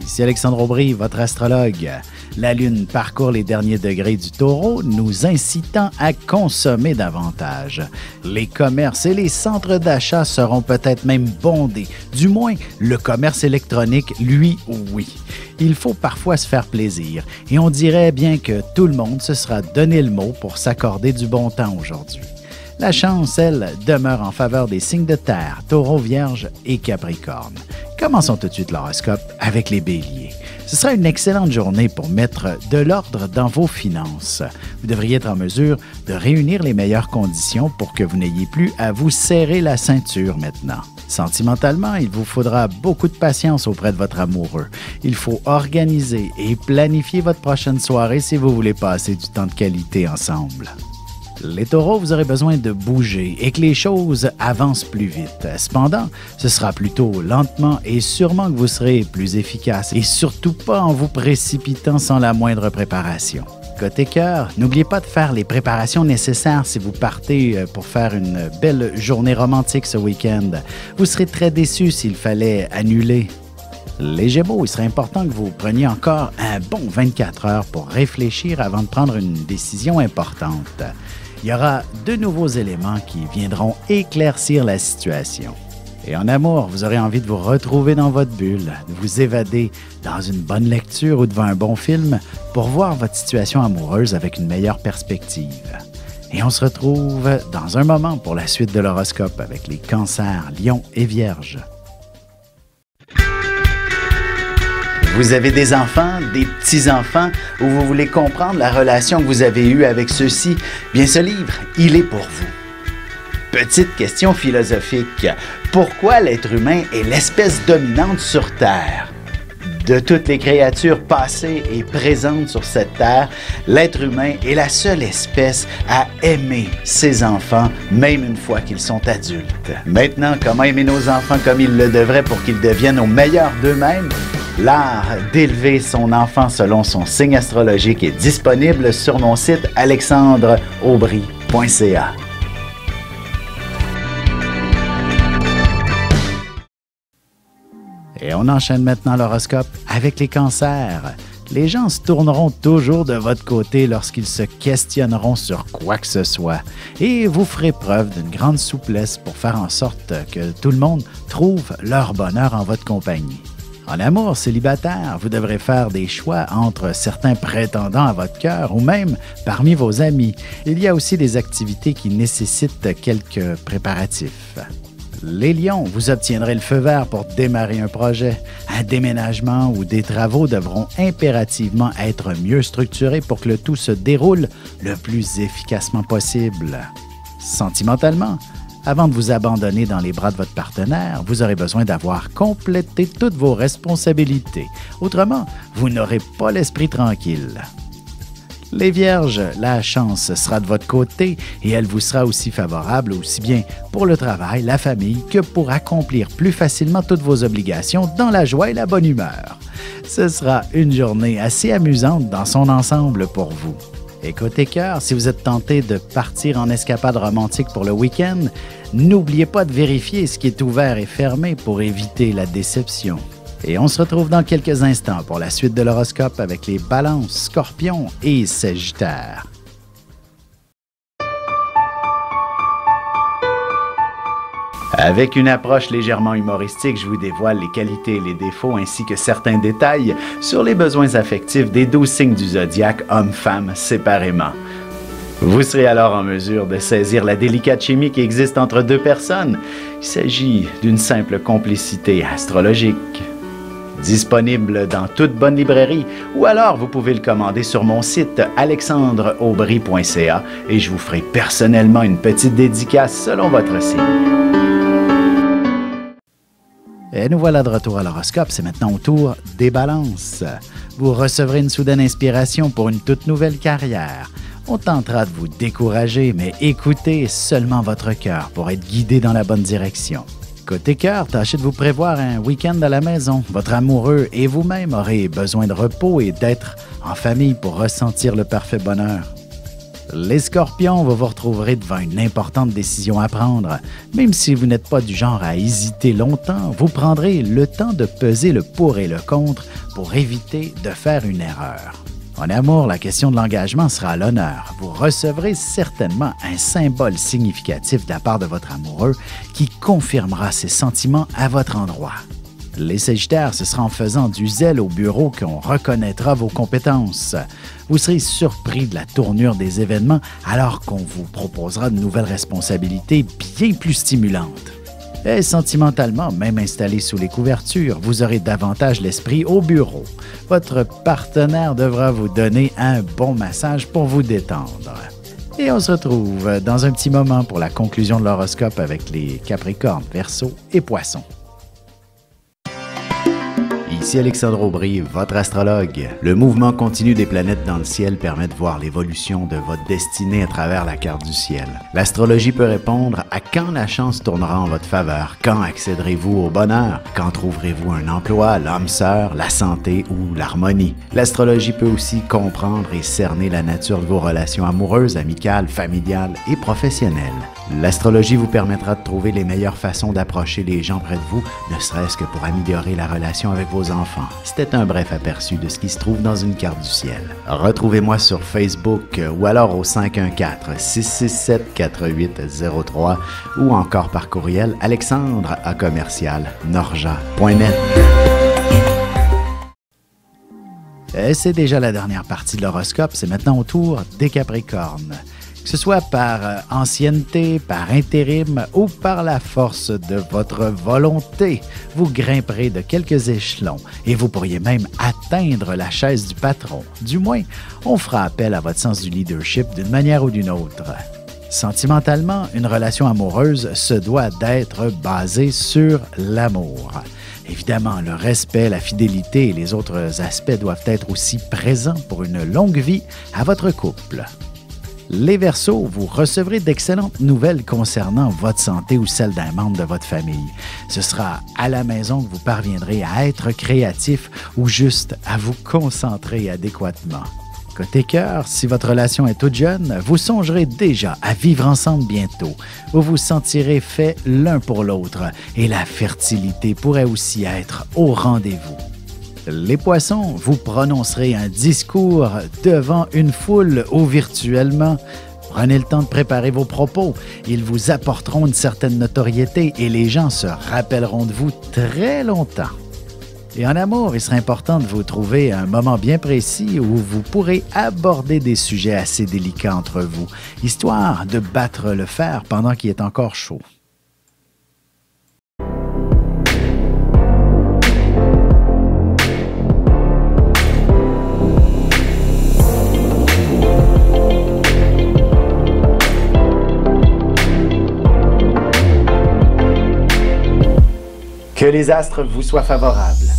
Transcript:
Ici Alexandre Aubry, votre astrologue. La Lune parcourt les derniers degrés du Taureau, nous incitant à consommer davantage. Les commerces et les centres d'achat seront peut-être même bondés. Du moins, le commerce électronique, lui, oui. Il faut parfois se faire plaisir. Et on dirait bien que tout le monde se sera donné le mot pour s'accorder du bon temps aujourd'hui. La chance, elle, demeure en faveur des signes de terre, Taureau, Vierge et Capricorne. Commençons tout de suite l'horoscope avec les Béliers. Ce sera une excellente journée pour mettre de l'ordre dans vos finances. Vous devriez être en mesure de réunir les meilleures conditions pour que vous n'ayez plus à vous serrer la ceinture maintenant. Sentimentalement, il vous faudra beaucoup de patience auprès de votre amoureux. Il faut organiser et planifier votre prochaine soirée si vous voulez passer du temps de qualité ensemble. Les taureaux, vous aurez besoin de bouger et que les choses avancent plus vite. Cependant, ce sera plutôt lentement et sûrement que vous serez plus efficace et surtout pas en vous précipitant sans la moindre préparation. Côté cœur, n'oubliez pas de faire les préparations nécessaires si vous partez pour faire une belle journée romantique ce week-end. Vous serez très déçus s'il fallait annuler. Les Gémeaux, il serait important que vous preniez encore un bon 24 heures pour réfléchir avant de prendre une décision importante. Il y aura de nouveaux éléments qui viendront éclaircir la situation. Et en amour, vous aurez envie de vous retrouver dans votre bulle, de vous évader dans une bonne lecture ou devant un bon film pour voir votre situation amoureuse avec une meilleure perspective. Et on se retrouve dans un moment pour la suite de l'horoscope avec les Cancers, Lions et Vierges. Vous avez des enfants, des petits-enfants, ou vous voulez comprendre la relation que vous avez eue avec ceux-ci? Bien, ce livre, il est pour vous. Petite question philosophique. Pourquoi l'être humain est l'espèce dominante sur Terre? De toutes les créatures passées et présentes sur cette terre, l'être humain est la seule espèce à aimer ses enfants, même une fois qu'ils sont adultes. Maintenant, comment aimer nos enfants comme ils le devraient pour qu'ils deviennent au meilleur d'eux-mêmes? L'art d'élever son enfant selon son signe astrologique est disponible sur mon site alexandreaubry.ca. Et on enchaîne maintenant l'horoscope avec les Cancers. Les gens se tourneront toujours de votre côté lorsqu'ils se questionneront sur quoi que ce soit. Et vous ferez preuve d'une grande souplesse pour faire en sorte que tout le monde trouve leur bonheur en votre compagnie. En amour célibataire, vous devrez faire des choix entre certains prétendants à votre cœur ou même parmi vos amis. Il y a aussi des activités qui nécessitent quelques préparatifs. Les Lions, vous obtiendrez le feu vert pour démarrer un projet. Un déménagement ou des travaux devront impérativement être mieux structurés pour que le tout se déroule le plus efficacement possible. Sentimentalement, avant de vous abandonner dans les bras de votre partenaire, vous aurez besoin d'avoir complété toutes vos responsabilités. Autrement, vous n'aurez pas l'esprit tranquille. Les Vierges, la chance sera de votre côté et elle vous sera aussi favorable aussi bien pour le travail, la famille que pour accomplir plus facilement toutes vos obligations dans la joie et la bonne humeur. Ce sera une journée assez amusante dans son ensemble pour vous. Et côté cœur, si vous êtes tenté de partir en escapade romantique pour le week-end, n'oubliez pas de vérifier ce qui est ouvert et fermé pour éviter la déception. Et on se retrouve dans quelques instants pour la suite de l'horoscope avec les Balances, Scorpions et Sagittaires. Avec une approche légèrement humoristique, je vous dévoile les qualités et les défauts ainsi que certains détails sur les besoins affectifs des 12 signes du zodiaque, hommes-femmes séparément. Vous serez alors en mesure de saisir la délicate chimie qui existe entre deux personnes. Il s'agit d'une simple complicité astrologique. Disponible dans toute bonne librairie ou alors vous pouvez le commander sur mon site alexandreaubry.ca et je vous ferai personnellement une petite dédicace selon votre signe. Et nous voilà de retour à l'horoscope, c'est maintenant au tour des Balances. Vous recevrez une soudaine inspiration pour une toute nouvelle carrière. On tentera de vous décourager, mais écoutez seulement votre cœur pour être guidé dans la bonne direction. Côté cœur, tâchez de vous prévoir un week-end à la maison. Votre amoureux et vous-même aurez besoin de repos et d'être en famille pour ressentir le parfait bonheur. Les Scorpions, vous vous retrouverez devant une importante décision à prendre. Même si vous n'êtes pas du genre à hésiter longtemps, vous prendrez le temps de peser le pour et le contre pour éviter de faire une erreur. En amour, la question de l'engagement sera à l'honneur. Vous recevrez certainement un symbole significatif de la part de votre amoureux qui confirmera ses sentiments à votre endroit. Les Sagittaires, ce sera en faisant du zèle au bureau qu'on reconnaîtra vos compétences. Vous serez surpris de la tournure des événements alors qu'on vous proposera de nouvelles responsabilités bien plus stimulantes. Et sentimentalement, même installé sous les couvertures, vous aurez davantage l'esprit au bureau. Votre partenaire devra vous donner un bon massage pour vous détendre. Et on se retrouve dans un petit moment pour la conclusion de l'horoscope avec les Capricornes, Verseaux et Poissons. Ici Alexandre Aubry, votre astrologue. Le mouvement continu des planètes dans le ciel permet de voir l'évolution de votre destinée à travers la carte du ciel. L'astrologie peut répondre à quand la chance tournera en votre faveur, quand accéderez-vous au bonheur, quand trouverez-vous un emploi, l'âme sœur, la santé ou l'harmonie. L'astrologie peut aussi comprendre et cerner la nature de vos relations amoureuses, amicales, familiales et professionnelles. L'astrologie vous permettra de trouver les meilleures façons d'approcher les gens près de vous, ne serait-ce que pour améliorer la relation avec vos enfants. C'était un bref aperçu de ce qui se trouve dans une carte du ciel. Retrouvez-moi sur Facebook ou alors au 514-667-4803 ou encore par courriel alexandre@norja.net. Et c'est déjà la dernière partie de l'horoscope, c'est maintenant au tour des Capricornes. Que ce soit par ancienneté, par intérim ou par la force de votre volonté, vous grimperez de quelques échelons et vous pourriez même atteindre la chaise du patron. Du moins, on fera appel à votre sens du leadership d'une manière ou d'une autre. Sentimentalement, une relation amoureuse se doit d'être basée sur l'amour. Évidemment, le respect, la fidélité et les autres aspects doivent être aussi présents pour une longue vie à votre couple. Les Verseaux, vous recevrez d'excellentes nouvelles concernant votre santé ou celle d'un membre de votre famille. Ce sera à la maison que vous parviendrez à être créatif ou juste à vous concentrer adéquatement. Côté cœur, si votre relation est toute jeune, vous songerez déjà à vivre ensemble bientôt. Vous vous sentirez fait l'un pour l'autre et la fertilité pourrait aussi être au rendez-vous. Les Poissons, vous prononcerez un discours devant une foule ou virtuellement. Prenez le temps de préparer vos propos. Ils vous apporteront une certaine notoriété et les gens se rappelleront de vous très longtemps. Et en amour, il sera important de vous trouver un moment bien précis où vous pourrez aborder des sujets assez délicats entre vous, histoire de battre le fer pendant qu'il est encore chaud. Que les astres vous soient favorables.